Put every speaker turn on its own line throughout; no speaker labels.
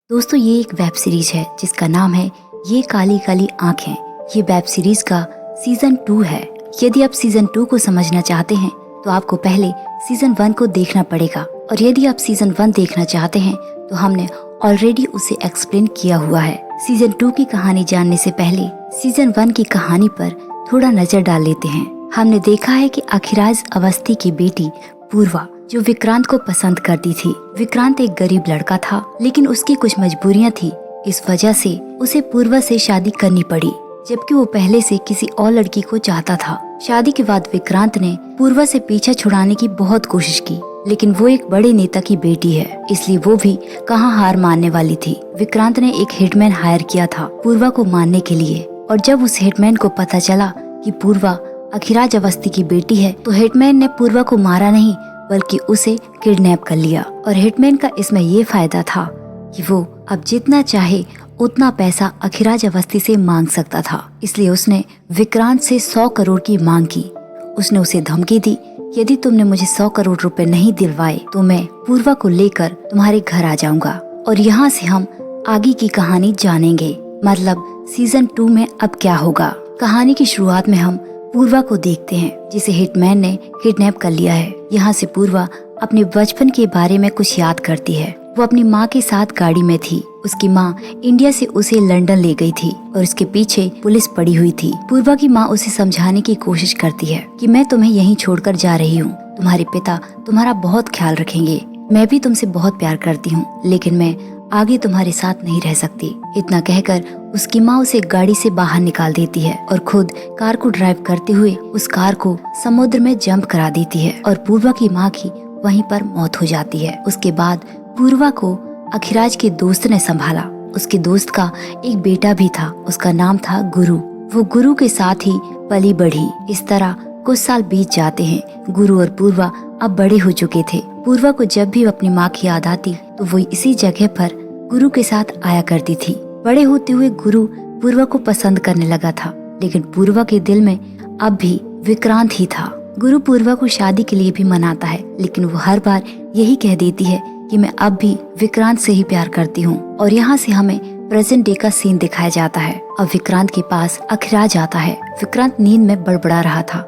दोस्तों ये एक वेब सीरीज है जिसका नाम है ये काली काली आंखें। ये वेब सीरीज का सीजन 2 है। यदि आप सीजन 2 को समझना चाहते हैं तो आपको पहले सीजन 1 को देखना पड़ेगा, और यदि आप सीजन 1 देखना चाहते हैं तो हमने ऑलरेडी उसे एक्सप्लेन किया हुआ है। सीजन 2 की कहानी जानने से पहले सीजन 1 की कहानी पर थोड़ा नजर डाल लेते हैं। हमने देखा है कि अखिराज अवस्थी की बेटी पूर्वा जो विक्रांत को पसंद करती थी। विक्रांत एक गरीब लड़का था, लेकिन उसकी कुछ मजबूरियां थी। इस वजह से उसे पूर्वा से शादी करनी पड़ी, जबकि वो पहले से किसी और लड़की को चाहता था। शादी के बाद विक्रांत ने पूर्वा से पीछा छुड़ाने की बहुत कोशिश की, लेकिन वो एक बड़े नेता की बेटी है, इसलिए वो भी कहाँ हार मानने वाली थी। विक्रांत ने एक हिटमैन हायर किया था पूर्वा को मारने के लिए, और जब उस हिटमैन को पता चला कि पूर्वा अखिराज अवस्थी की बेटी है तो हिटमैन ने पूर्वा को मारा नहीं बल्कि उसे किडनैप कर लिया। और हिटमैन का इसमें ये फायदा था कि वो अब जितना चाहे उतना पैसा अखिराज अवस्थी से मांग सकता था, इसलिए उसने विक्रांत से 100 करोड़ की मांग की। उसने उसे धमकी दी, यदि तुमने मुझे 100 करोड़ रुपए नहीं दिलवाए तो मैं पूर्वा को लेकर तुम्हारे घर आ जाऊंगा। और यहाँ से हम आगे की कहानी जानेंगे, मतलब सीजन 2 में अब क्या होगा। कहानी की शुरुआत में हम पूर्वा को देखते हैं जिसे हिटमैन ने किडनैप कर लिया है। यहाँ से पूर्वा अपने बचपन के बारे में कुछ याद करती है। वो अपनी माँ के साथ गाड़ी में थी। उसकी माँ इंडिया से उसे लंदन ले गई थी और उसके पीछे पुलिस पड़ी हुई थी। पूर्वा की माँ उसे समझाने की कोशिश करती है कि मैं तुम्हें यहीं छोड़कर जा रही हूँ, तुम्हारे पिता तुम्हारा बहुत ख्याल रखेंगे। मैं भी तुमसे बहुत प्यार करती हूँ, लेकिन मैं आगे तुम्हारे साथ नहीं रह सकती। इतना कहकर उसकी माँ उसे गाड़ी से बाहर निकाल देती है और खुद कार को ड्राइव करते हुए उस कार को समुद्र में जंप करा देती है, और पूर्वा की माँ की वहीं पर मौत हो जाती है। उसके बाद पूर्वा को अखिराज के दोस्त ने संभाला। उसके दोस्त का एक बेटा भी था, उसका नाम था गुरु। वो गुरु के साथ ही पली बढ़ी। इस तरह कुछ साल बीत जाते हैं। गुरु और पूर्वा अब बड़े हो चुके थे। पूर्वा को जब भी अपनी माँ की याद आती तो वो इसी जगह पर गुरु के साथ आया करती थी। बड़े होते हुए गुरु पूर्वा को पसंद करने लगा था, लेकिन पूर्वा के दिल में अब भी विक्रांत ही था। गुरु पूर्वा को शादी के लिए भी मनाता है, लेकिन वो हर बार यही कह देती है कि मैं अब भी विक्रांत से ही प्यार करती हूँ। और यहाँ से हमें प्रेजेंट डे का सीन दिखाया जाता है। अब विक्रांत के पास अखिराज आता है। विक्रांत नींद में बड़बड़ा रहा था।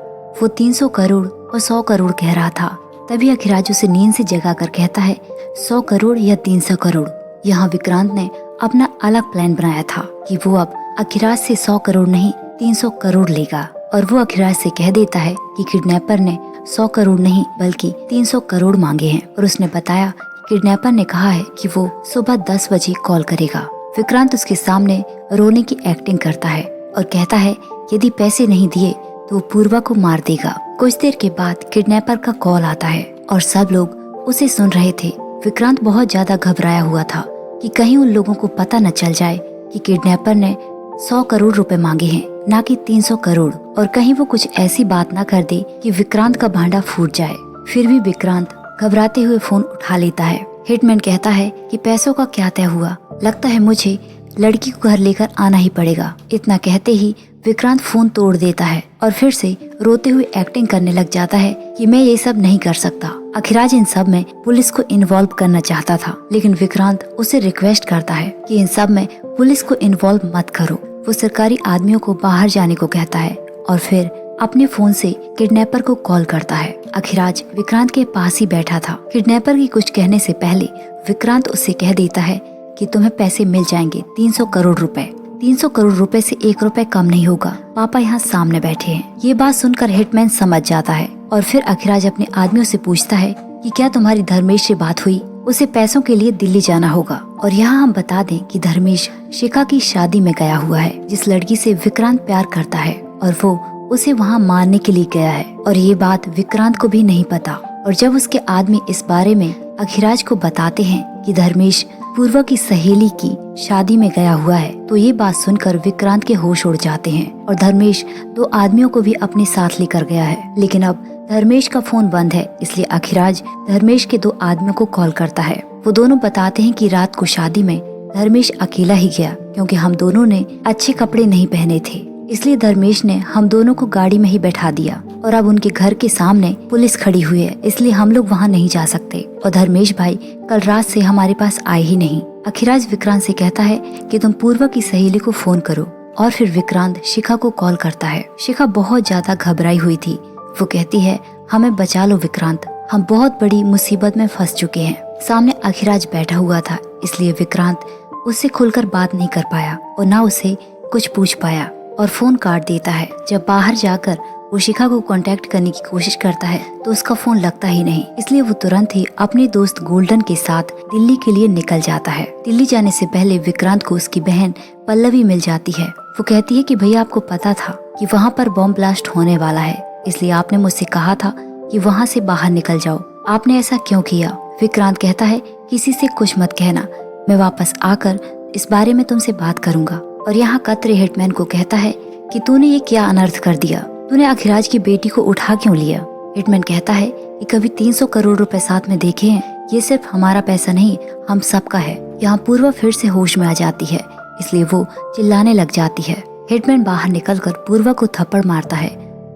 वो 300 करोड़ और 100 करोड़ कह रहा था। तभी अखिराज उसे नींद से जगा कर कहता है 100 करोड़ या 300 करोड़। यहाँ विक्रांत ने अपना अलग प्लान बनाया था कि वो अब अखिराज से 100 करोड़ नहीं 300 करोड़ लेगा। और वो अखिराज से कह देता है कि किडनैपर ने 100 करोड़ नहीं बल्कि 300 करोड़ मांगे हैं, और उसने बताया किडनैपर ने कहा है कि वो सुबह 10 बजे कॉल करेगा। विक्रांत उसके सामने रोने की एक्टिंग करता है और कहता है यदि पैसे नहीं दिए तो पूर्वा को मार देगा। कुछ देर के बाद किडनैपर का कॉल आता है और सब लोग उसे सुन रहे थे। विक्रांत बहुत ज्यादा घबराया हुआ था कि कहीं उन लोगों को पता न चल जाए कि किडनैपर ने 100 करोड़ रुपए मांगे हैं, ना कि 300 करोड़, और कहीं वो कुछ ऐसी बात ना कर दे कि विक्रांत का भांडा फूट जाए। फिर भी विक्रांत घबराते हुए फोन उठा लेता है। हिटमैन कहता है कि पैसों का क्या तय हुआ, लगता है मुझे लड़की को घर लेकर आना ही पड़ेगा। इतना कहते ही विक्रांत फोन तोड़ देता है और फिर से रोते हुए एक्टिंग करने लग जाता है कि मैं ये सब नहीं कर सकता। अखिराज इन सब में पुलिस को इन्वॉल्व करना चाहता था, लेकिन विक्रांत उसे रिक्वेस्ट करता है कि इन सब में पुलिस को इन्वॉल्व मत करो। वो सरकारी आदमियों को बाहर जाने को कहता है और फिर अपने फोन से किडनैपर को कॉल करता है। अखिराज विक्रांत के पास ही बैठा था। किडनैपर की कुछ कहने से पहले विक्रांत उससे कह देता है कि तुम्हें पैसे मिल जाएंगे 300 करोड़ रुपए। 300 करोड़ रुपए से 1 रुपए कम नहीं होगा। पापा यहाँ सामने बैठे हैं। ये बात सुनकर हिटमैन समझ जाता है और फिर अखिराज अपने आदमियों से पूछता है कि क्या तुम्हारी धर्मेश से बात हुई। उसे पैसों के लिए दिल्ली जाना होगा। और यहाँ हम बता दें कि धर्मेश शिखा की शादी में गया हुआ है, जिस लड़की से विक्रांत प्यार करता है, और वो उसे वहाँ मारने के लिए गया है। और ये बात विक्रांत को भी नहीं पता। और जब उसके आदमी इस बारे में अखिराज को बताते हैं कि धर्मेश पूर्वा की सहेली की शादी में गया हुआ है, तो ये बात सुनकर विक्रांत के होश उड़ जाते हैं और धर्मेश 2 आदमियों को भी अपने साथ लेकर गया है। लेकिन अब धर्मेश का फोन बंद है, इसलिए अखिराज धर्मेश के 2 आदमियों को कॉल करता है। वो दोनों बताते हैं कि रात को शादी में धर्मेश अकेला ही गया, क्योंकि हम दोनों ने अच्छे कपड़े नहीं पहने थे, इसलिए धर्मेश ने हम दोनों को गाड़ी में ही बैठा दिया। और अब उनके घर के सामने पुलिस खड़ी हुई है, इसलिए हम लोग वहाँ नहीं जा सकते। और धर्मेश भाई कल रात से हमारे पास आए ही नहीं। अखिराज विक्रांत से कहता है कि तुम पूर्वा की सहेली को फोन करो और फिर विक्रांत शिखा को कॉल करता है। शिखा बहुत ज्यादा घबराई हुई थी। वो कहती है, हमें बचा लो विक्रांत, हम बहुत बड़ी मुसीबत में फंस चुके हैं। सामने अखिराज बैठा हुआ था, इसलिए विक्रांत उससे खुलकर बात नहीं कर पाया और ना उसे कुछ पूछ पाया और फोन काट देता है। जब बाहर जाकर वो शिखा को कांटेक्ट करने की कोशिश करता है तो उसका फोन लगता ही नहीं, इसलिए वो तुरंत ही अपने दोस्त गोल्डन के साथ दिल्ली के लिए निकल जाता है। दिल्ली जाने से पहले विक्रांत को उसकी बहन पल्लवी मिल जाती है। वो कहती है कि भैया आपको पता था कि वहाँ पर बॉम्ब ब्लास्ट होने वाला है, इसलिए आपने मुझसे कहा था कि वहाँ से बाहर निकल जाओ, आपने ऐसा क्यों किया? विक्रांत कहता है, किसी से कुछ मत कहना, मैं वापस आकर इस बारे में तुमसे बात करूंगा। और यहाँ कतरे हिटमैन को कहता है कि तूने ये क्या अनर्थ कर दिया, तूने अखिराज की बेटी को उठा क्यों लिया? हिटमैन कहता है कि कभी 300 करोड़ रुपए साथ में देखे हैं, ये सिर्फ हमारा पैसा नहीं, हम सबका है। यहाँ पूर्वा फिर से होश में आ जाती है, इसलिए वो चिल्लाने लग जाती है। हिटमैन बाहर निकलकर पूर्वा को थप्पड़ मारता है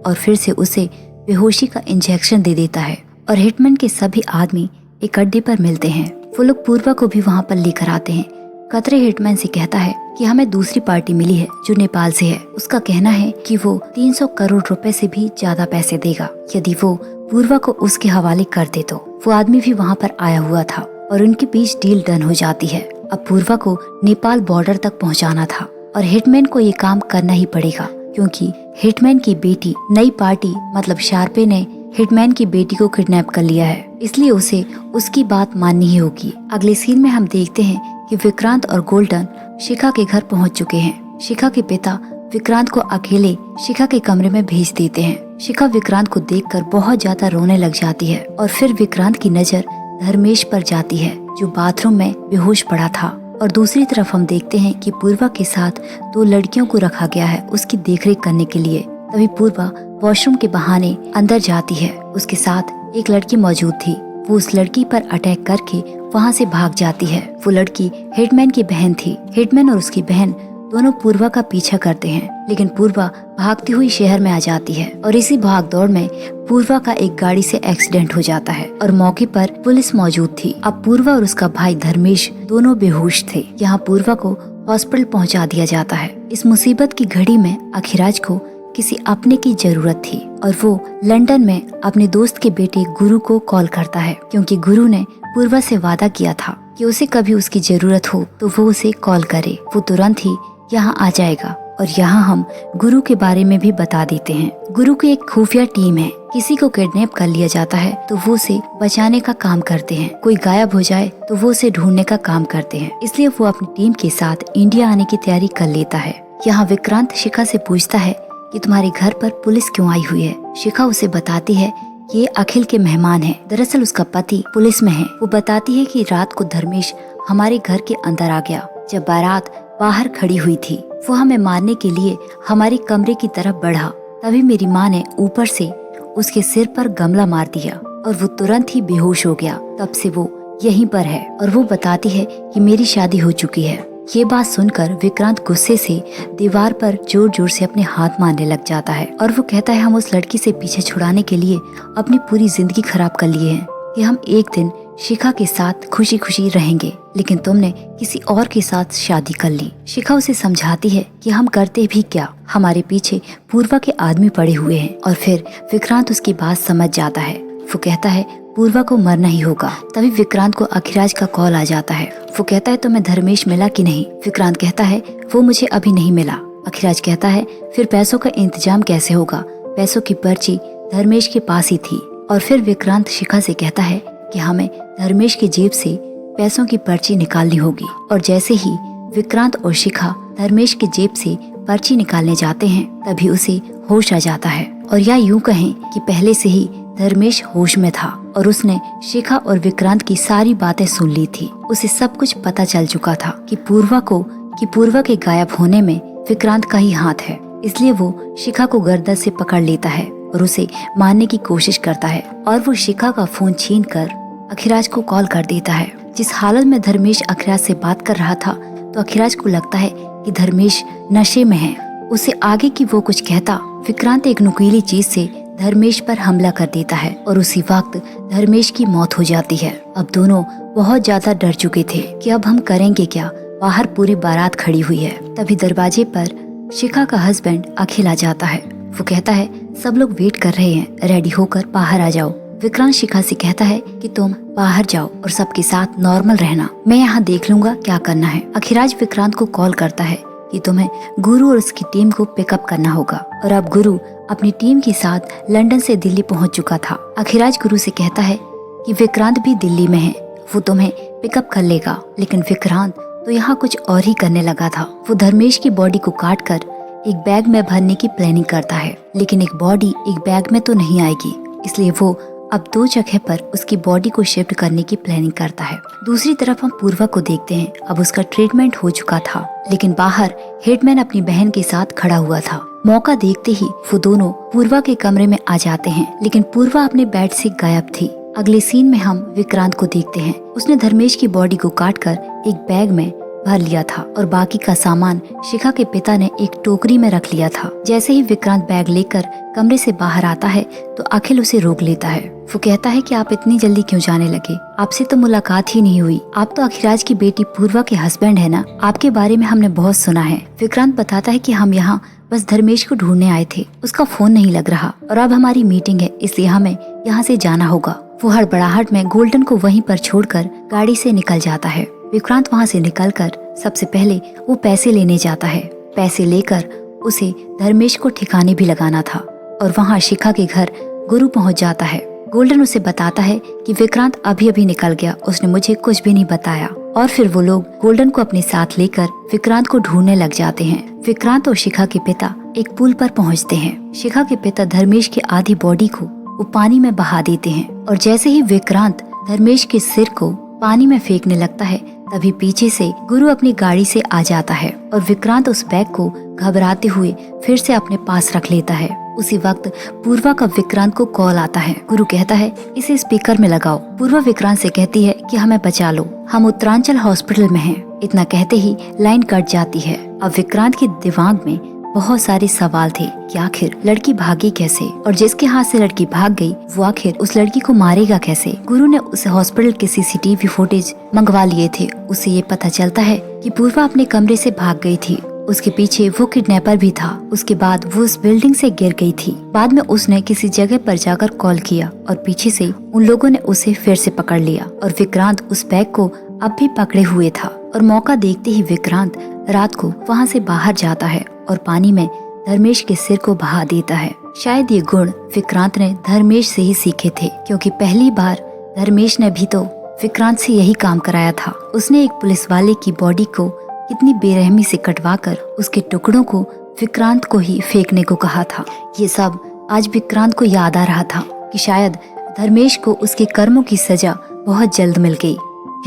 और फिर से उसे बेहोशी का इंजेक्शन दे देता है और हिटमैन के सभी आदमी एक अड्डे पर मिलते हैं। वो लोग पूर्वा को भी वहाँ पर लेकर आते हैं। कतरे हिटमैन से कहता है कि हमें दूसरी पार्टी मिली है जो नेपाल से है। उसका कहना है कि वो 300 करोड़ रुपए से भी ज्यादा पैसे देगा यदि वो पूर्वा को उसके हवाले कर दे तो। वो आदमी भी वहाँ पर आया हुआ था और उनके बीच डील डन हो जाती है। अब पूर्वा को नेपाल बॉर्डर तक पहुँचाना था और हिटमैन को ये काम करना ही पड़ेगा, क्योंकि हिटमैन की बेटी नई पार्टी मतलब शार्पे ने हिटमैन की बेटी को किडनैप कर लिया है, इसलिए उसे उसकी बात माननी ही होगी। अगले सीन में हम देखते हैं कि विक्रांत और गोल्डन शिखा के घर पहुंच चुके हैं। शिखा के पिता विक्रांत को अकेले शिखा के कमरे में भेज देते हैं। शिखा विक्रांत को देखकर बहुत ज्यादा रोने लग जाती है और फिर विक्रांत की नजर धर्मेश पर जाती है जो बाथरूम में बेहोश पड़ा था। और दूसरी तरफ हम देखते हैं कि पूर्वा के साथ 2 लड़कियों को रखा गया है उसकी देखरेख करने के लिए। तभी पूर्वा वॉशरूम के बहाने अंदर जाती है। उसके साथ एक लड़की मौजूद थी। वो उस लड़की पर अटैक करके वहाँ से भाग जाती है। वो लड़की हिटमैन की बहन थी। हिटमैन और उसकी बहन दोनों पूर्वा का पीछा करते हैं, लेकिन पूर्वा भागती हुई शहर में आ जाती है और इसी भाग दौड़ में पूर्वा का एक गाड़ी से एक्सीडेंट हो जाता है और मौके पर पुलिस मौजूद थी। अब पूर्वा और उसका भाई धर्मेश दोनों बेहोश थे। यहाँ पूर्वा को हॉस्पिटल पहुँचा दिया जाता है। इस मुसीबत की घड़ी में अखिराज को किसी अपने की जरूरत थी और वो लंदन में अपने दोस्त के बेटे गुरु को कॉल करता है, क्योंकि गुरु ने पूर्वा से वादा किया था कि उसे कभी उसकी जरूरत हो तो वो उसे कॉल करे। वो तुरंत ही यहाँ आ जाएगा। और यहाँ हम गुरु के बारे में भी बता देते हैं। गुरु की एक खुफिया टीम है। किसी को किडनैप कर लिया जाता है तो वो उसे बचाने का काम करते हैं, कोई गायब हो जाए तो वो उसे ढूंढने का काम करते हैं। इसलिए वो अपनी टीम के साथ इंडिया आने की तैयारी कर लेता है। यहाँ विक्रांत शिखा से पूछता है कि तुम्हारे घर पर पुलिस क्यों आई हुई है। शिखा उसे बताती है कि ये अखिल के मेहमान हैं। दरअसल उसका पति पुलिस में है। वो बताती है कि रात को धर्मेश हमारे घर के अंदर आ गया जब बारात बाहर खड़ी हुई थी। वो हमें मारने के लिए हमारे कमरे की तरफ बढ़ा। तभी मेरी माँ ने ऊपर से उसके सिर पर गमला मार दिया और वो तुरंत ही बेहोश हो गया। तब से वो यहीं पर है और वो बताती है कि मेरी शादी हो चुकी है। ये बात सुनकर विक्रांत गुस्से से दीवार पर जोर जोर से अपने हाथ मारने लग जाता है और वो कहता है, हम उस लड़की से पीछे छुड़ाने के लिए अपनी पूरी जिंदगी खराब कर लिए हैं कि हम एक दिन शिखा के साथ खुशी खुशी रहेंगे, लेकिन तुमने किसी और के साथ शादी कर ली। शिखा उसे समझाती है कि हम करते भी क्या, हमारे पीछे पूर्वा के आदमी पड़े हुए हैं। और फिर विक्रांत उसकी बात समझ जाता है। वो कहता है पूर्वा को मरना ही होगा। तभी विक्रांत को अखिराज का कॉल आ जाता है। वो कहता है तुम्हें धर्मेश मिला कि नहीं? विक्रांत कहता है वो मुझे अभी नहीं मिला। अखिराज कहता है फिर पैसों का इंतजाम कैसे होगा? पैसों की पर्ची धर्मेश के पास ही थी। और फिर विक्रांत शिखा से कहता है कि हमें धर्मेश की जेब से पैसों की पर्ची निकालनी होगी। और जैसे ही विक्रांत और शिखा धर्मेश की जेब से पर्ची निकालने जाते हैं तभी उसे होश आ जाता है। और या यूं कहें कि पहले से ही धर्मेश होश में था और उसने शिखा और विक्रांत की सारी बातें सुन ली थी। उसे सब कुछ पता चल चुका था कि पूर्वा के गायब होने में विक्रांत का ही हाथ है। इसलिए वो शिखा को गर्दन से पकड़ लेता है और उसे मारने की कोशिश करता है और वो शिखा का फोन छीनकर अखिराज को कॉल कर देता है। जिस हालत में धर्मेश अखिराज से बात कर रहा था तो अखिराज को लगता है कि धर्मेश नशे में है। उसे आगे की वो कुछ कहता विक्रांत एक नुकीली चीज से धर्मेश पर हमला कर देता है और उसी वक्त धर्मेश की मौत हो जाती है। अब दोनों बहुत ज्यादा डर चुके थे कि अब हम करेंगे क्या। बाहर पूरी बारात खड़ी हुई है। तभी दरवाजे पर शिखा का हस्बैंड अखिल आ जाता है। वो कहता है सब लोग वेट कर रहे हैं, रेडी होकर बाहर आ जाओ। विक्रांत शिखा से कहता है कि तुम बाहर जाओ और सबके साथ नॉर्मल रहना, मैं यहाँ देख लूंगा क्या करना है। अखिराज विक्रांत को कॉल करता है कि तुम्हें गुरु और उसकी टीम को पिकअप करना होगा। और अब गुरु अपनी टीम के साथ लंदन से दिल्ली पहुंच चुका था। अखिराज गुरु से कहता है कि विक्रांत भी दिल्ली में है, वो तुम्हें पिकअप कर लेगा। लेकिन विक्रांत तो यहाँ कुछ और ही करने लगा था। वो धर्मेश की बॉडी को काट कर एक बैग में भरने की प्लानिंग करता है, लेकिन एक बॉडी एक बैग में तो नहीं आएगी, इसलिए वो अब 2 जगह पर उसकी बॉडी को शिफ्ट करने की प्लानिंग करता है। दूसरी तरफ हम पूर्वा को देखते हैं। अब उसका ट्रीटमेंट हो चुका था, लेकिन बाहर हिटमैन अपनी बहन के साथ खड़ा हुआ था। मौका देखते ही वो दोनों पूर्वा के कमरे में आ जाते हैं, लेकिन पूर्वा अपने बेड से गायब थी। अगले सीन में हम विक्रांत को देखते हैं। उसने धर्मेश की बॉडी को काटकर एक बैग में भर लिया था और बाकी का सामान शिखा के पिता ने एक टोकरी में रख लिया था। जैसे ही विक्रांत बैग लेकर कमरे से बाहर आता है तो अखिल उसे रोक लेता है। वो कहता है कि आप इतनी जल्दी क्यों जाने लगे, आपसे तो मुलाकात ही नहीं हुई, आप तो अखिराज की बेटी पूर्वा के हस्बैंड है ना, आपके बारे में हमने बहुत सुना है। विक्रांत बताता है कि हम यहाँ बस धर्मेश को ढूंढने आए थे, उसका फोन नहीं लग रहा और अब हमारी मीटिंग है, इसलिए हमें यहाँ से जाना होगा। वो हड़बड़ाहट में गोल्डन को वहीं पर छोड़कर गाड़ी से निकल जाता है। विक्रांत वहाँ से निकलकर सबसे पहले वो पैसे लेने जाता है। पैसे लेकर उसे धर्मेश को ठिकाने भी लगाना था और वहाँ शिखा के घर गुरु पहुँच जाता है। गोल्डन उसे बताता है कि विक्रांत अभी अभी निकल गया, उसने मुझे कुछ भी नहीं बताया। और फिर वो लोग गोल्डन को अपने साथ लेकर विक्रांत को ढूंढने लग जाते हैं। विक्रांत और शिखा के पिता एक पुल पर पहुँचते हैं। शिखा के पिता धर्मेश की आधी बॉडी को वो पानी में बहा देते हैं और जैसे ही विक्रांत धर्मेश के सिर को पानी में फेंकने लगता है तभी पीछे से गुरु अपनी गाड़ी से आ जाता है और विक्रांत उस बैग को घबराते हुए फिर से अपने पास रख लेता है। उसी वक्त पूर्वा का विक्रांत को कॉल आता है। गुरु कहता है इसे स्पीकर में लगाओ। पूर्वा विक्रांत से कहती है कि हमें बचा लो, हम उत्तरांचल हॉस्पिटल में हैं। इतना कहते ही लाइन कट जाती है। अब विक्रांत के दिमाग में बहुत सारे सवाल थे कि आखिर लड़की भागी कैसे और जिसके हाथ से लड़की भाग गई वो आखिर उस लड़की को मारेगा कैसे। गुरु ने उस हॉस्पिटल के सीसीटीवी फुटेज मंगवा लिए थे। उसे ये पता चलता है कि पूर्वा अपने कमरे से भाग गई थी, उसके पीछे वो किडनैपर भी था। उसके बाद वो उस बिल्डिंग से गिर गई थी। बाद में उसने किसी जगह पर जाकर कॉल किया और पीछे से उन लोगों ने उसे फिर से पकड़ लिया और विक्रांत उस बैग को अब भी पकड़े हुए था। और मौका देखते ही विक्रांत रात को वहाँ से बाहर जाता है और पानी में धर्मेश के सिर को बहा देता है। शायद ये गुण विक्रांत ने धर्मेश से ही सीखे थे, क्योंकि पहली बार धर्मेश ने भी तो विक्रांत से यही काम कराया था। उसने एक पुलिस वाले की बॉडी को कितनी बेरहमी से कटवाकर उसके टुकड़ों को विक्रांत को ही फेंकने को कहा था। ये सब आज विक्रांत को याद आ रहा था कि शायद धर्मेश को उसके कर्मों की सजा बहुत जल्द मिल गई।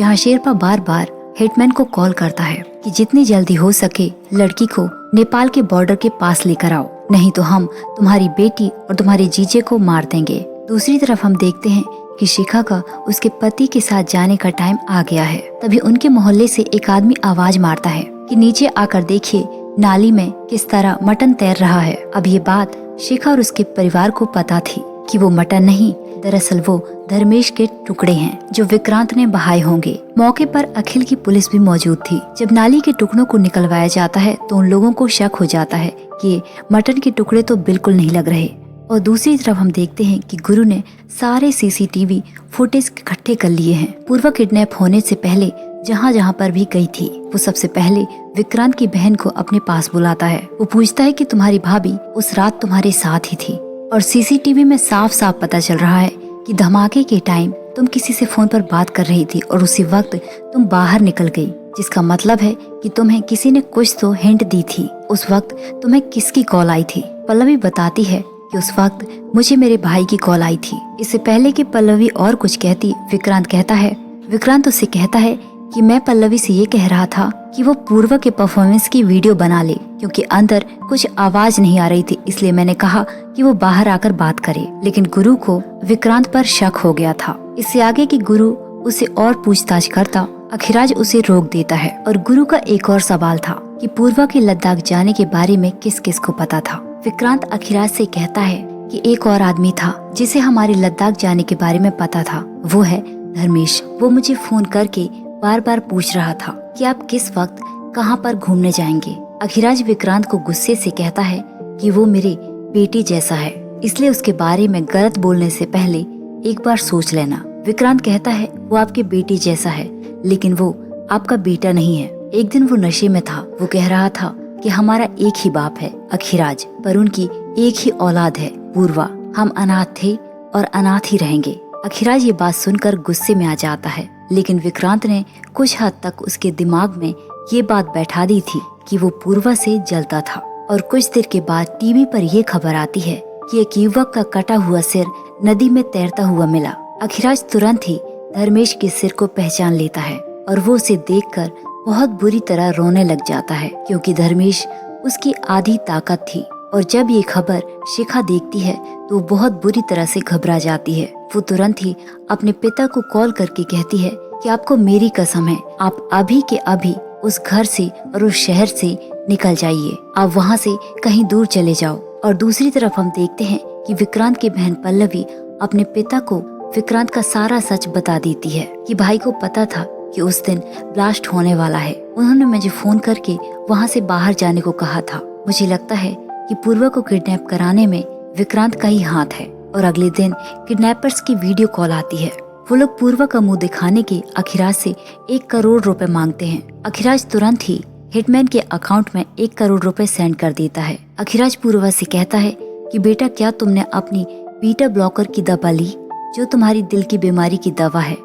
यहाँ शेरपा बार बार हिटमैन को कॉल करता है कि जितनी जल्दी हो सके लड़की को नेपाल के बॉर्डर के पास लेकर आओ, नहीं तो हम तुम्हारी बेटी और तुम्हारे जीजे को मार देंगे। दूसरी तरफ हम देखते हैं कि शिखा का उसके पति के साथ जाने का टाइम आ गया है। तभी उनके मोहल्ले से एक आदमी आवाज मारता है कि नीचे आकर देखिए नाली में किस तरह मटन तैर रहा है। अब ये बात शिखा और उसके परिवार को पता थी कि वो मटन नहीं, दरअसल वो धर्मेश के टुकड़े हैं जो विक्रांत ने बहाए होंगे। मौके पर अखिल की पुलिस भी मौजूद थी। जब नाली के टुकड़ों को निकलवाया जाता है तो उन लोगों को शक हो जाता है कि मटन के टुकड़े तो बिल्कुल नहीं लग रहे। और दूसरी तरफ हम देखते हैं कि गुरु ने सारे सीसीटीवी फुटेज इकट्ठे कर लिए हैं। पूर्वा किडनैप होने से पहले जहाँ जहाँ पर भी गई थी वो सबसे पहले विक्रांत की बहन को अपने पास बुलाता है। वो पूछता है कि तुम्हारी भाभी उस रात तुम्हारे साथ ही थी और सीसीटीवी में साफ साफ पता चल रहा है कि धमाके के टाइम तुम किसी से फोन पर बात कर रही थी और उसी वक्त तुम बाहर निकल गई, जिसका मतलब है कि तुम्हें किसी ने कुछ तो हिंट दी थी। उस वक्त तुम्हें किसकी कॉल आई थी? पल्लवी बताती है कि उस वक्त मुझे मेरे भाई की कॉल आई थी। इससे पहले कि पल्लवी और कुछ कहती, विक्रांत उससे कहता है कि मैं पल्लवी से ये कह रहा था कि वो पूर्वा के परफॉर्मेंस की वीडियो बना ले, क्योंकि अंदर कुछ आवाज नहीं आ रही थी, इसलिए मैंने कहा कि वो बाहर आकर बात करे। लेकिन गुरु को विक्रांत पर शक हो गया था। इससे आगे कि गुरु उसे और पूछताछ करता, अखिराज उसे रोक देता है। और गुरु का एक और सवाल था कि पूर्वा के लद्दाख जाने के बारे में किस किस को पता था। विक्रांत अखिराज से कहता है कि एक और आदमी था जिसे हमारे लद्दाख जाने के बारे में पता था। वो है धर्मेश। वो मुझे फोन करके बार बार पूछ रहा था कि आप किस वक्त कहाँ पर घूमने जाएंगे। अखिराज विक्रांत को गुस्से से कहता है कि वो मेरे बेटे जैसा है, इसलिए उसके बारे में गलत बोलने से पहले एक बार सोच लेना। विक्रांत कहता है वो आपके बेटे जैसा है, लेकिन वो आपका बेटा नहीं है। एक दिन वो नशे में था। वो कह रहा था कि हमारा एक ही बाप है अखिराज, पर उनकी एक ही औलाद है पूर्वा। हम अनाथ थे और अनाथ ही रहेंगे। अखिराज ये बात सुनकर गुस्से में आ जाता है, लेकिन विक्रांत ने कुछ हद तक उसके दिमाग में ये बात बैठा दी थी कि वो पूर्वा से जलता था। और कुछ देर के बाद टीवी पर यह खबर आती है कि एक युवक का कटा हुआ सिर नदी में तैरता हुआ मिला। अखिराज तुरंत ही धर्मेश के सिर को पहचान लेता है और वो उसे देखकर बहुत बुरी तरह रोने लग जाता है, क्योंकि धर्मेश उसकी आधी ताकत थी। और जब ये खबर शिखा देखती है तो बहुत बुरी तरह से घबरा जाती है। वो तुरंत ही अपने पिता को कॉल करके कहती है कि आपको मेरी कसम है, आप अभी के अभी उस घर से और उस शहर से निकल जाइए। आप वहाँ से कहीं दूर चले जाओ। और दूसरी तरफ हम देखते हैं कि विक्रांत की बहन पल्लवी अपने पिता को विक्रांत का सारा सच बता देती है कि भाई को पता था कि उस दिन ब्लास्ट होने वाला है। उन्होंने मुझे फोन करके वहाँ से बाहर जाने को कहा था। मुझे लगता है कि पूर्वा को किडनैप कराने में विक्रांत का ही हाथ है। और अगले दिन किडनैपर्स की वीडियो कॉल आती है। वो लोग पूर्वा का मुंह दिखाने के अखिराज से 1 करोड़ रुपए मांगते हैं। अखिराज तुरंत ही हिटमैन के अकाउंट में 1 करोड़ रुपए सेंड कर देता है। अखिराज पूर्वा से कहता है कि बेटा, क्या तुमने अपनी बीटा ब्लॉकर की दवा ली? जो तुम्हारी दिल की बीमारी की दवा है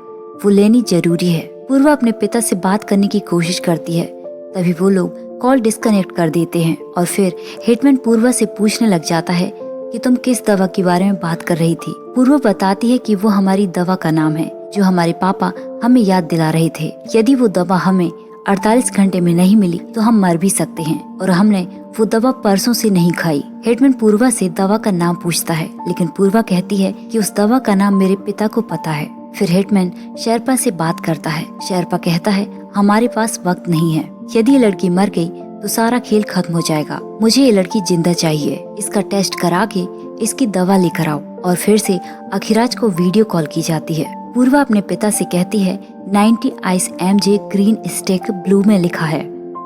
वो लेनी जरूरी है। पूर्वा अपने पिता से बात करने की कोशिश करती है, तभी वो लोग कॉल डिस्कनेक्ट कर देते हैं। और फिर हिटमैन पूर्वा से पूछने लग जाता है कि तुम किस दवा के बारे में बात कर रही थी। पूर्वा बताती है कि वो हमारी दवा का नाम है जो हमारे पापा हमें याद दिला रहे थे। यदि वो दवा हमें 48 घंटे में नहीं मिली तो हम मर भी सकते हैं, और हमने वो दवा परसों से नहीं खाई। हिटमैन पूर्वा से दवा का नाम पूछता है, लेकिन पूर्वा कहती है कि उस दवा का नाम मेरे पिता को पता है। फिर हिटमैन शेरपा से बात करता है। शेरपा कहता है हमारे पास वक्त नहीं है, यदि ये लड़की मर गई तो सारा खेल खत्म हो जाएगा। मुझे ये लड़की जिंदा चाहिए। इसका टेस्ट करा के इसकी दवा लेकर आओ। और फिर से अखिराज को वीडियो कॉल की जाती है। पूर्वा अपने पिता से कहती है 90 ice MJ green stick blue में लिखा है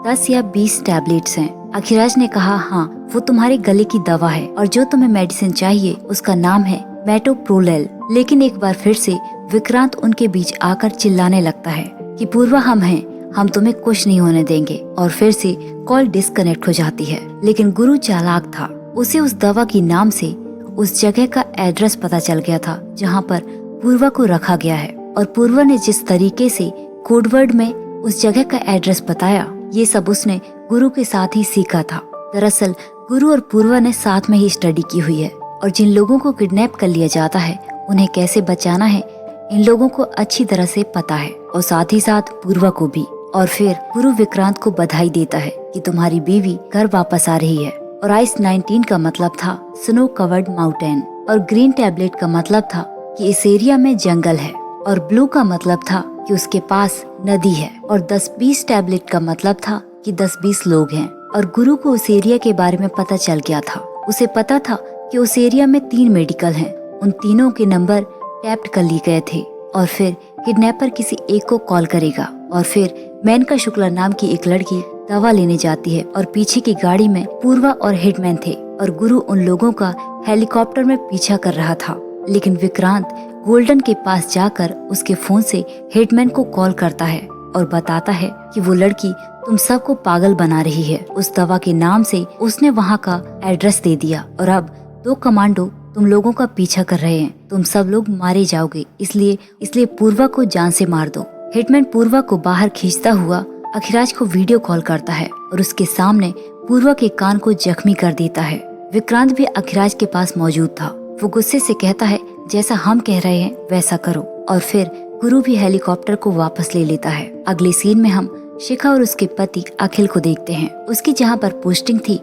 10 या 20 टैबलेट्स हैं। अखिराज ने कहा हाँ, वो तुम्हारे गले की दवा है और जो तुम्हें मेडिसिन चाहिए उसका नाम है मेटोप्रोलेल। लेकिन एक बार फिर से विक्रांत उनके बीच आकर चिल्लाने लगता है कि पूर्वा हम हैं, हम तुम्हें कुछ नहीं होने देंगे। और फिर से कॉल डिस्कनेक्ट हो जाती है। लेकिन गुरु चालाक था, उसे उस दवा की नाम से उस जगह का एड्रेस पता चल गया था जहाँ पर पूर्वा को रखा गया है। और पूर्वा ने जिस तरीके से कोडवर्ड में उस जगह का एड्रेस बताया, ये सब उसने गुरु के साथ ही सीखा था। दरअसल गुरु और पूर्वा ने साथ में ही स्टडी की हुई है, और जिन लोगों को किडनैप कर लिया जाता है उन्हें कैसे बचाना है इन लोगों को अच्छी तरह से पता है, और साथ ही साथ पूर्वा को भी। और फिर गुरु विक्रांत को बधाई देता है कि तुम्हारी बीवी घर वापस आ रही है। और आइस 19 का मतलब था स्नो कवर्ड माउंटेन, और ग्रीन टैबलेट का मतलब था कि इस एरिया में जंगल है, और ब्लू का मतलब था कि उसके पास नदी है, और 10-20 टैबलेट का मतलब था कि 10-20 लोग हैं। और गुरु को उस एरिया के बारे में पता चल गया था। उसे पता था कि उस एरिया में 3 मेडिकल हैं। उन तीनों के नंबर टैप्ड कर लिए गए थे। और फिर किडनैपर किसी एक को कॉल करेगा, और फिर मेनका शुक्ला नाम की एक लड़की दवा लेने जाती है, और पीछे की गाड़ी में पूर्वा और हिटमैन थे, और गुरु उन लोगों का हेलीकॉप्टर में पीछा कर रहा था। लेकिन विक्रांत गोल्डन के पास जाकर उसके फोन से हिटमैन को कॉल करता है और बताता है कि वो लड़की तुम सबको पागल बना रही है। उस दवा के नाम से उसने वहाँ का एड्रेस दे दिया, और अब 2 कमांडो तुम लोगों का पीछा कर रहे हैं। तुम सब लोग मारे जाओगे, इसलिए पूर्वा को जान से मार दो। हिटमैन पूर्वा को बाहर खींचता हुआ अखिराज को वीडियो कॉल करता है और उसके सामने पूर्वा के कान को जख्मी कर देता है। विक्रांत भी अखिराज के पास मौजूद था। वो गुस्से से कहता है जैसा हम कह रहे हैं वैसा करो। और फिर गुरु भी हेलीकॉप्टर को वापस ले लेता है। अगले सीन में हम शिखा और उसके पति अखिल को देखते हैं। उसकी जहाँ पर पोस्टिंग थी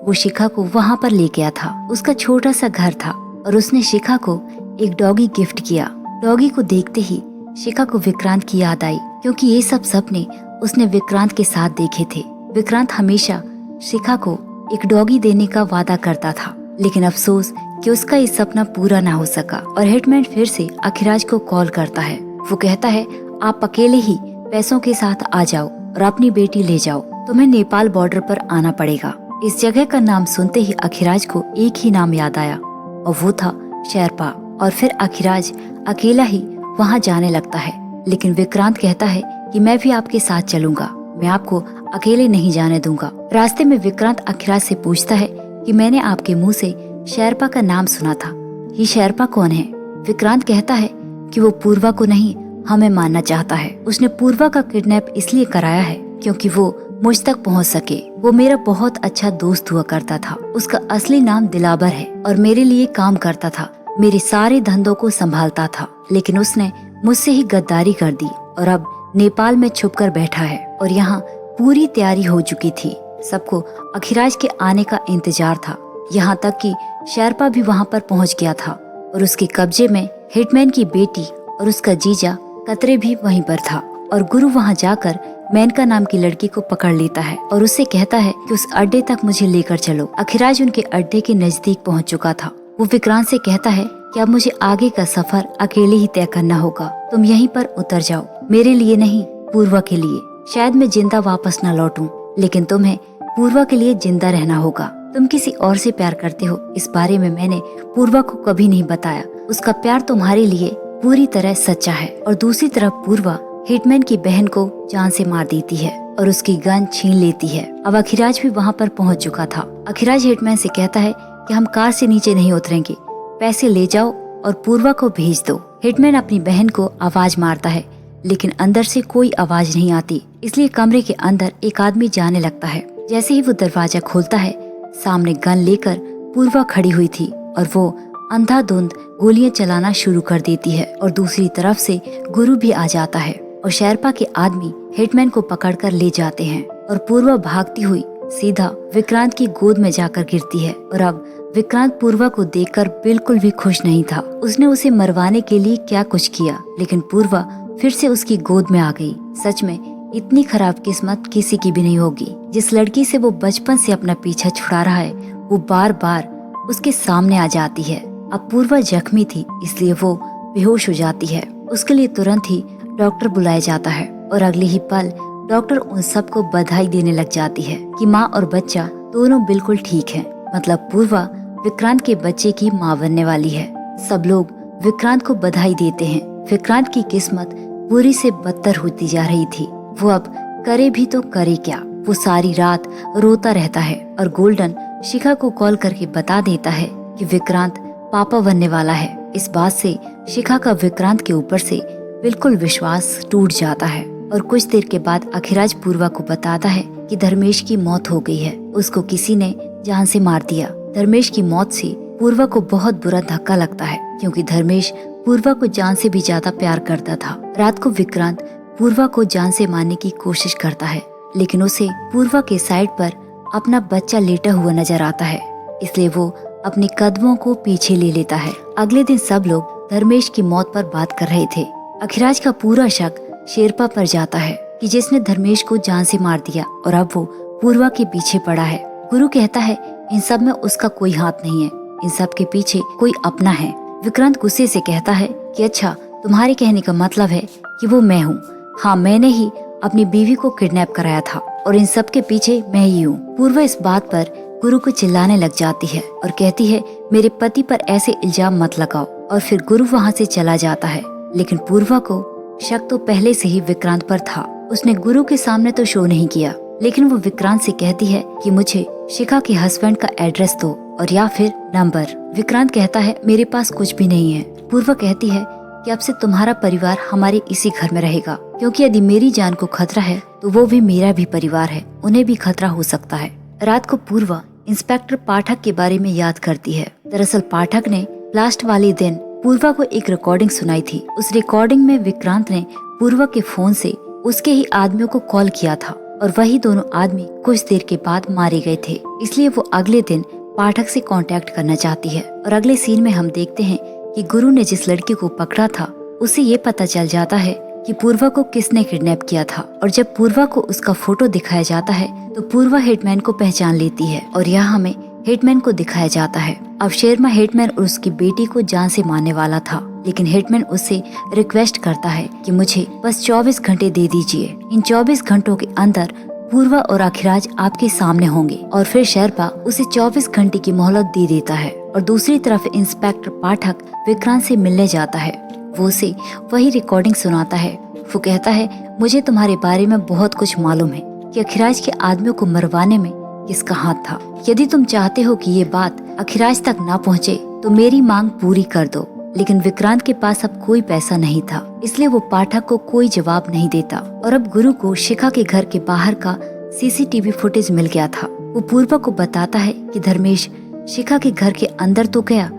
वो शिखा को वहाँ पर ले गया था। उसका छोटा सा घर था और उसने शिखा को एक डॉगी गिफ्ट किया। डॉगी को देखते ही शिखा को विक्रांत की याद आई, क्योंकि ये सब सपने उसने विक्रांत के साथ देखे थे। विक्रांत हमेशा शिखा को एक डॉगी देने का वादा करता था, लेकिन अफसोस कि उसका ये सपना पूरा ना हो सका और हिटमैन फिर से अखिराज को कॉल करता है। वो कहता है आप अकेले ही पैसों के साथ आ जाओ और अपनी बेटी ले जाओ, तुम्हें नेपाल बॉर्डर पर आना पड़ेगा। इस जगह का नाम सुनते ही अखिराज को एक ही नाम याद आया और वो था शेरपा। और फिर अखिराज अकेला ही वहाँ जाने लगता है, लेकिन विक्रांत कहता है कि मैं भी आपके साथ चलूंगा, मैं आपको अकेले नहीं जाने दूंगा। रास्ते में विक्रांत अखिराज से पूछता है कि मैंने आपके मुंह से शेरपा का नाम सुना था, ये शेरपा कौन है? विक्रांत कहता है कि वो पूर्वा को नहीं हमें मानना चाहता है। उसने पूर्वा का किडनैप इसलिए कराया है क्योंकि वो मुझ तक पहुंच सके। वो मेरा बहुत अच्छा दोस्त हुआ करता था, उसका असली नाम दिलाबर है और मेरे लिए काम करता था, मेरे सारे धंधों को संभालता था, लेकिन उसने मुझसे ही गद्दारी कर दी और अब नेपाल में छुप कर बैठा है। और यहाँ पूरी तैयारी हो चुकी थी, सबको अखिराज के आने का इंतजार था, यहाँ तक कि शेरपा भी वहाँ पर पहुँच गया था और उसके कब्जे में हिटमैन की बेटी और उसका जीजा कतरे भी वहीं पर था। और गुरु वहाँ जाकर मेनका नाम की लड़की को पकड़ लेता है और उससे कहता है कि उस अड्डे तक मुझे लेकर चलो। अखिराज उनके अड्डे के नजदीक पहुँच चुका था। वो विक्रांत से कहता है कि अब मुझे आगे का सफर अकेले ही तय करना होगा, तुम यहीं पर उतर जाओ, मेरे लिए नहीं पूर्वा के लिए। शायद मैं जिंदा वापस न लौटूं, लेकिन तुम्हें पूर्वा के लिए जिंदा रहना होगा। तुम किसी और से प्यार करते हो, इस बारे में मैंने पूर्वा को कभी नहीं बताया। उसका प्यार तुम्हारे लिए पूरी तरह सच्चा है। और दूसरी तरफ पूर्वा हिटमैन की बहन को जान से मार देती है और उसकी गन छीन लेती है। अब अखिराज भी वहाँ पर पहुँच चुका था। अखिराज हिटमैन से कहता है कि हम कार से नीचे नहीं उतरेंगे, पैसे ले जाओ और पूर्वा को भेज दो। हिटमैन अपनी बहन को आवाज मारता है, लेकिन अंदर से कोई आवाज नहीं आती, इसलिए कमरे के अंदर एक आदमी जाने लगता है। जैसे ही वो दरवाजा खोलता है, सामने गन लेकर पूर्वा खड़ी हुई थी और वो अंधाधुंध गोलियां चलाना शुरू कर देती है। और दूसरी तरफ से गुरु भी आ जाता है और शेरपा के आदमी हिटमैन को पकड़कर ले जाते हैं और पूर्वा भागती हुई सीधा विक्रांत की गोद में जाकर गिरती है। और अब विक्रांत पूर्वा को देखकर बिल्कुल भी खुश नहीं था। उसने उसे मरवाने के लिए क्या कुछ किया, लेकिन पूर्वा फिर से उसकी गोद में आ गई। सच में इतनी खराब किस्मत किसी की भी नहीं होगी। जिस लड़की से वो बचपन से अपना पीछा छुड़ा रहा है, वो बार बार उसके सामने आ जाती है। अब पूर्वा जख्मी थी, इसलिए वो बेहोश हो जाती है। उसके लिए तुरंत ही डॉक्टर बुलाया जाता है और अगले ही पल डॉक्टर उन सबको बधाई देने लग जाती है कि माँ और बच्चा दोनों बिल्कुल ठीक हैं। मतलब पूर्वा विक्रांत के बच्चे की माँ बनने वाली है। सब लोग विक्रांत को बधाई देते हैं। विक्रांत की किस्मत बुरी से बदतर होती जा रही थी। वो अब करे भी तो करे क्या। वो सारी रात रोता रहता है और गोल्डन शिखा को कॉल करके बता देता है कि विक्रांत पापा बनने वाला है। इस बात से शिखा का विक्रांत के ऊपर से बिल्कुल विश्वास टूट जाता है। और कुछ देर के बाद अखिराज पूर्वा को बताता है कि धर्मेश की मौत हो गई है, उसको किसी ने जान से मार दिया। धर्मेश की मौत से पूर्वा को बहुत बुरा धक्का लगता है, क्योंकि धर्मेश पूर्वा को जान से भी ज्यादा प्यार करता था। रात को विक्रांत पूर्वा को जान से मारने की कोशिश करता है, लेकिन उसे पूर्वा के साइड पर अपना बच्चा लेटा हुआ नजर आता है, इसलिए वो अपने कदमों को पीछे ले लेता है। अगले दिन सब लोग धर्मेश की मौत पर बात कर रहे थे। अखिराज का पूरा शक शेरपा पर जाता है कि जिसने धर्मेश को जान से मार दिया और अब वो पूर्वा के पीछे पड़ा है। गुरु कहता है इन सब में उसका कोई हाथ नहीं है, इन सब के पीछे कोई अपना है। विक्रांत गुस्से से कहता है कि अच्छा, तुम्हारे कहने का मतलब है कि वो मैं हूँ। हाँ, मैंने ही अपनी बीवी को किडनैप कराया था और इन सब के पीछे मैं ही हूँ। पूर्वा इस बात पर गुरु को चिल्लाने लग जाती है और कहती है मेरे पति पर ऐसे इल्जाम मत लगाओ। और फिर गुरु वहाँ से चला जाता है, लेकिन पूर्वा को शक तो पहले से ही विक्रांत पर था। उसने गुरु के सामने तो शो नहीं किया, लेकिन वो विक्रांत से कहती है कि मुझे शिखा के हस्बैंड का एड्रेस दो और या फिर नंबर। विक्रांत कहता है मेरे पास कुछ भी नहीं है। पूर्वा कहती है कि अब से तुम्हारा परिवार हमारे इसी घर में रहेगा, क्योंकि यदि मेरी जान को खतरा है तो वो भी मेरा भी परिवार है, उन्हें भी खतरा हो सकता है। रात को पूर्वा इंस्पेक्टर पाठक के बारे में याद करती है। दरअसल पाठक ने लास्ट वाले दिन पूर्वा को एक रिकॉर्डिंग सुनाई थी। उस रिकॉर्डिंग में विक्रांत ने पूर्वा के फोन से उसके ही आदमियों को कॉल किया था और वही दोनों आदमी कुछ देर के बाद मारे गए थे। इसलिए वो अगले दिन पाठक से कांटेक्ट करना चाहती है। और अगले सीन में हम देखते हैं कि गुरु ने जिस लड़की को पकड़ा था उसे ये पता चल जाता है कि पूर्वा को किसने किडनैप किया था। और जब पूर्वा को उसका फोटो दिखाया जाता है तो पूर्वा हिटमैन को पहचान लेती है और यहाँ हमें हिटमैन को दिखाया जाता है। अब शर्मा हिटमैन और उसकी बेटी को जान से मारने वाला था, लेकिन हिटमैन उससे रिक्वेस्ट करता है कि मुझे बस 24 घंटे दे दीजिए। इन 24 घंटों के अंदर पूर्वा और अखिराज आपके सामने होंगे। और फिर शर्मा उसे 24 घंटे की मोहलत दे देता है। और दूसरी तरफ इंस्पेक्टर पाठक विक्रांत से मिलने जाता है। वो उसे वही रिकॉर्डिंग सुनाता है। वो कहता है, मुझे तुम्हारे बारे में बहुत कुछ मालूम है कि अखिराज के आदमियों को मरवाने में किसका हाथ था। यदि तुम चाहते हो कि ये बात अखिराज तक ना पहुँचे तो मेरी मांग पूरी कर दो। लेकिन विक्रांत के पास अब कोई पैसा नहीं था, इसलिए वो पाठक को कोई जवाब नहीं देता। और अब गुरु को शिखा के घर के बाहर का सीसीटीवी फुटेज मिल गया था। वो पूर्वा को बताता है कि धर्मेश शिखा के घर के अंदर तो गया,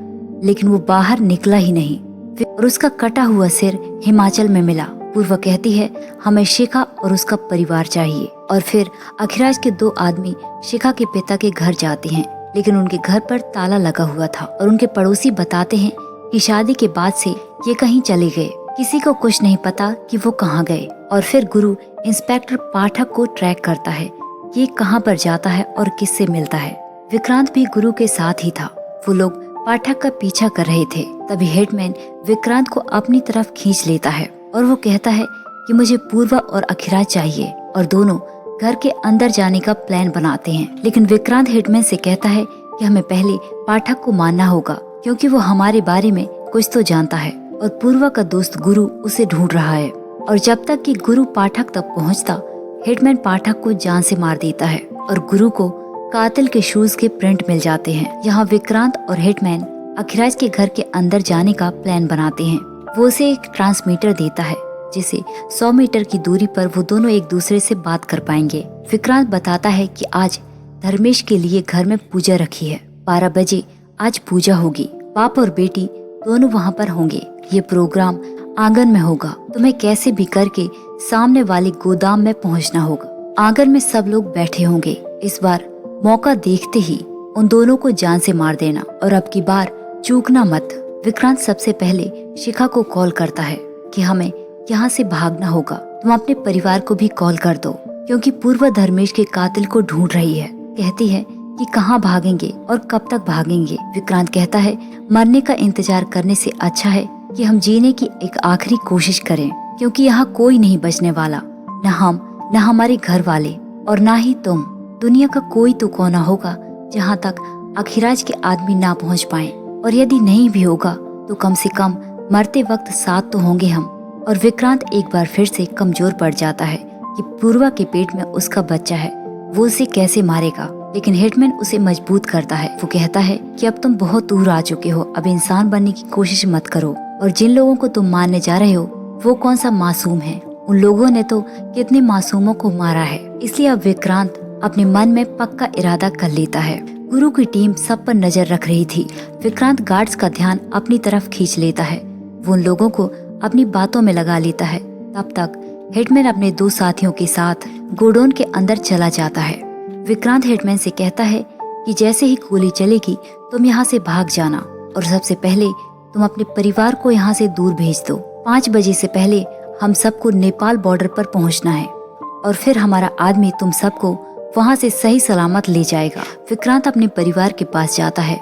लेकिन वो बाहर निकला ही नहीं और उसका कटा हुआ सिर हिमाचल में मिला। पूर्वा कहती है, हमें शिखा और उसका परिवार चाहिए। और फिर अखिराज के 2 आदमी शिखा के पिता के घर जाते हैं, लेकिन उनके घर पर ताला लगा हुआ था। और उनके पड़ोसी बताते हैं कि शादी के बाद से ये कहीं चले गए। किसी को कुछ नहीं पता कि वो कहाँ गए। और फिर गुरु इंस्पेक्टर पाठक को ट्रैक करता है, ये कहाँ पर जाता है और किससे मिलता है। विक्रांत भी गुरु के साथ ही था। वो लोग पाठक का पीछा कर रहे थे। तभी हिटमैन विक्रांत को अपनी तरफ खींच लेता है और वो कहता है कि मुझे पूर्वा और अखिराज चाहिए। और दोनों घर के अंदर जाने का प्लान बनाते हैं। लेकिन विक्रांत हिटमैन से कहता है कि हमें पहले पाठक को मारना होगा, क्योंकि वो हमारे बारे में कुछ तो जानता है और पूर्वा का दोस्त गुरु उसे ढूंढ रहा है। और जब तक कि गुरु पाठक तक पहुंचता, हिटमैन पाठक को जान से मार देता है और गुरु को कातिल के शूज के प्रिंट मिल जाते हैं। यहाँ विक्रांत और हिटमैन अखिराज के घर के अंदर जाने का प्लान बनाते हैं। वो उसे एक ट्रांसमीटर देता है, जिसे 100 मीटर की दूरी पर वो दोनों एक दूसरे से बात कर पाएंगे। विक्रांत बताता है कि आज धर्मेश के लिए घर में पूजा रखी है। 12 बजे आज पूजा होगी। बाप और बेटी दोनों वहाँ पर होंगे। ये प्रोग्राम आंगन में होगा। तुम्हें कैसे भी करके सामने वाले गोदाम में पहुँचना होगा। आंगन में सब लोग बैठे होंगे। इस बार मौका देखते ही उन दोनों को जान से मार देना और अब की बार चूकना मत। विक्रांत सबसे पहले शिखा को कॉल करता है कि हमें यहाँ से भागना होगा। तुम अपने परिवार को भी कॉल कर दो, क्योंकि पूर्वा धर्मेश के कातिल को ढूंढ रही है। कहती है कि कहाँ भागेंगे और कब तक भागेंगे। विक्रांत कहता है, मरने का इंतजार करने से अच्छा है कि हम जीने की एक आखिरी कोशिश करें, क्योंकि यहाँ कोई नहीं बचने वाला, न हम, न हमारे घर वाले और न ही तुम। दुनिया का कोई तो कोना होगा जहाँ तक अखिराज के आदमी ना पहुँच पाए, और यदि नहीं भी होगा तो कम से कम मरते वक्त साथ तो होंगे हम। और विक्रांत एक बार फिर से कमजोर पड़ जाता है कि पूर्वा के पेट में उसका बच्चा है, वो उसे कैसे मारेगा। लेकिन हिटमैन उसे मजबूत करता है। वो कहता है कि अब तुम बहुत दूर आ चुके हो, अब इंसान बनने की कोशिश मत करो। और जिन लोगों को तुम मारने जा रहे हो वो कौन सा मासूम है, उन लोगों ने तो कितने मासूमों को मारा है। इसलिए अब विक्रांत अपने मन में पक्का इरादा कर लेता है। गुरु की टीम सब पर नजर रख रही थी। विक्रांत गार्ड्स का ध्यान अपनी तरफ खींच लेता है। वो उन लोगों को अपनी बातों में लगा लेता है। तब तक हिटमैन अपने 2 साथियों के साथ गोडाउन के अंदर चला जाता है। विक्रांत हिटमैन से कहता है कि जैसे ही गोली चलेगी तुम यहाँ से भाग जाना, और सबसे पहले तुम अपने परिवार को यहाँ से दूर भेज दो। 5 बजे से पहले हम सबको नेपाल बॉर्डर पर पहुँचना है, और फिर हमारा आदमी तुम सबको वहाँ से सही सलामत ले जाएगा। विक्रांत अपने परिवार के पास जाता है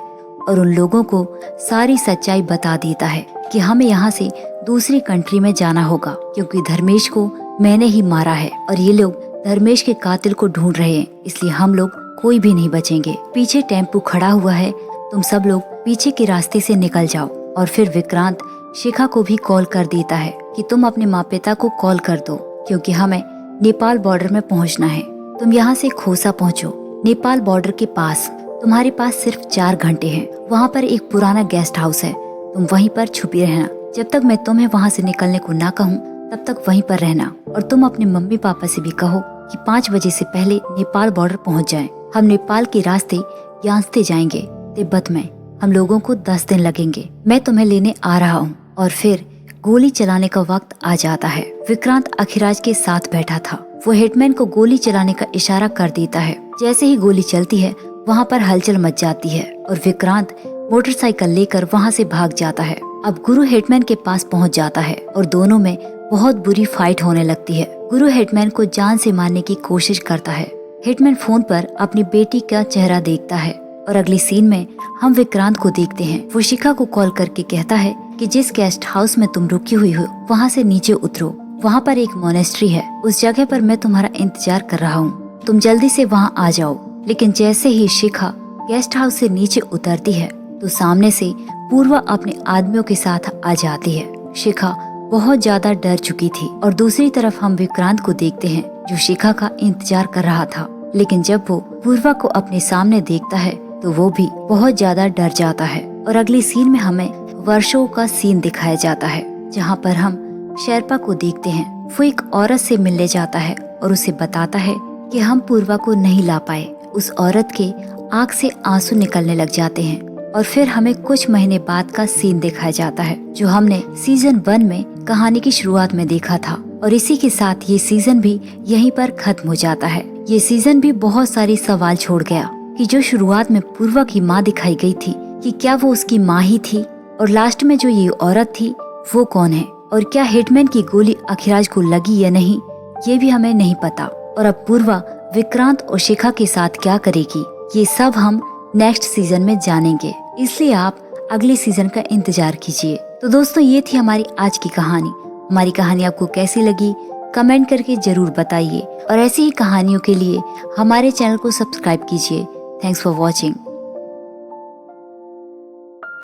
और उन लोगों को सारी सच्चाई बता देता है कि हमें यहाँ से दूसरी कंट्री में जाना होगा, क्योंकि धर्मेश को मैंने ही मारा है और ये लोग धर्मेश के कातिल को ढूंढ रहे हैं, इसलिए हम लोग कोई भी नहीं बचेंगे। पीछे टेम्पो खड़ा हुआ है, तुम सब लोग पीछे के रास्ते से निकल जाओ। और फिर विक्रांत शिखा को भी कॉल कर देता है कि तुम अपने माँ पिता को कॉल कर दो, क्योंकि हमें नेपाल बॉर्डर में पहुँचना है। तुम यहाँ से खोसा पहुँचो। नेपाल बॉर्डर के पास तुम्हारे पास सिर्फ 4 घंटे हैं। वहाँ पर एक पुराना गेस्ट हाउस है, तुम वहीं पर छुपी रहना। जब तक मैं तुम्हें वहाँ से निकलने को ना कहूँ तब तक वहीं पर रहना। और तुम अपने मम्मी पापा से भी कहो कि 5 बजे से पहले नेपाल बॉर्डर पहुँच जाएं। हम नेपाल के रास्ते यान्स्ते जाएंगे। तिब्बत में हम लोगों को 10 दिन लगेंगे। मैं तुम्हें लेने आ रहा हूँ। और फिर गोली चलाने का वक्त आ जाता है। विक्रांत अखिराज के साथ बैठा था। वो हिटमैन को गोली चलाने का इशारा कर देता है। जैसे ही गोली चलती है वहाँ पर हलचल मच जाती है और विक्रांत मोटरसाइकिल लेकर वहाँ से भाग जाता है। अब गुरु हिटमैन के पास पहुँच जाता है और दोनों में बहुत बुरी फाइट होने लगती है। गुरु हिटमैन को जान से मारने की कोशिश करता है। हिटमैन फोन पर अपनी बेटी का चेहरा देखता है और अगली सीन में हम विक्रांत को देखते हैं। वो शिखा को कॉल करके कहता है कि जिस गेस्ट हाउस में तुम रुकी हुई हो वहाँ से नीचे उतरो, वहाँ पर एक मोनेस्ट्री है, उस जगह पर मैं तुम्हारा इंतजार कर रहा हूँ, तुम जल्दी से वहाँ आ जाओ। लेकिन जैसे ही शिखा गेस्ट हाउस से नीचे उतरती है तो सामने से पूर्वा अपने आदमियों के साथ आ जाती है। शिखा बहुत ज्यादा डर चुकी थी और दूसरी तरफ हम विक्रांत को देखते हैं जो शिखा का इंतजार कर रहा था। लेकिन जब वो पूर्वा को अपने सामने देखता है तो वो भी बहुत ज्यादा डर जाता है। और अगली सीन में हमें वर्षों का सीन दिखाया जाता है जहाँ पर हम शेरपा को देखते हैं। वो एक औरत से मिलने जाता है और उसे बताता है कि हम पूर्वा को नहीं ला पाए। उस औरत के आंख से आंसू निकलने लग जाते हैं और फिर हमें कुछ महीने बाद का सीन दिखाया जाता है जो हमने सीजन 1 में कहानी की शुरुआत में देखा था। और इसी के साथ ये सीजन भी यहीं पर खत्म हो जाता है। ये सीजन भी बहुत सारे सवाल छोड़ गया कि जो शुरुआत में पूर्वा की माँ दिखाई गई थी कि क्या वो उसकी माँ ही थी, और लास्ट में जो ये औरत थी वो कौन है, और क्या हिटमैन की गोली अखिराज को लगी या नहीं ये भी हमें नहीं पता। और अब पूर्वा विक्रांत और शिखा के साथ क्या करेगी ये सब हम नेक्स्ट सीजन में जानेंगे, इसलिए आप अगले सीजन का इंतजार कीजिए। तो दोस्तों ये थी हमारी आज की कहानी। हमारी कहानी आपको कैसी लगी कमेंट करके जरूर बताइए और ऐसी ही कहानियों के लिए हमारे चैनल को सब्सक्राइब कीजिए। Thanks for watching.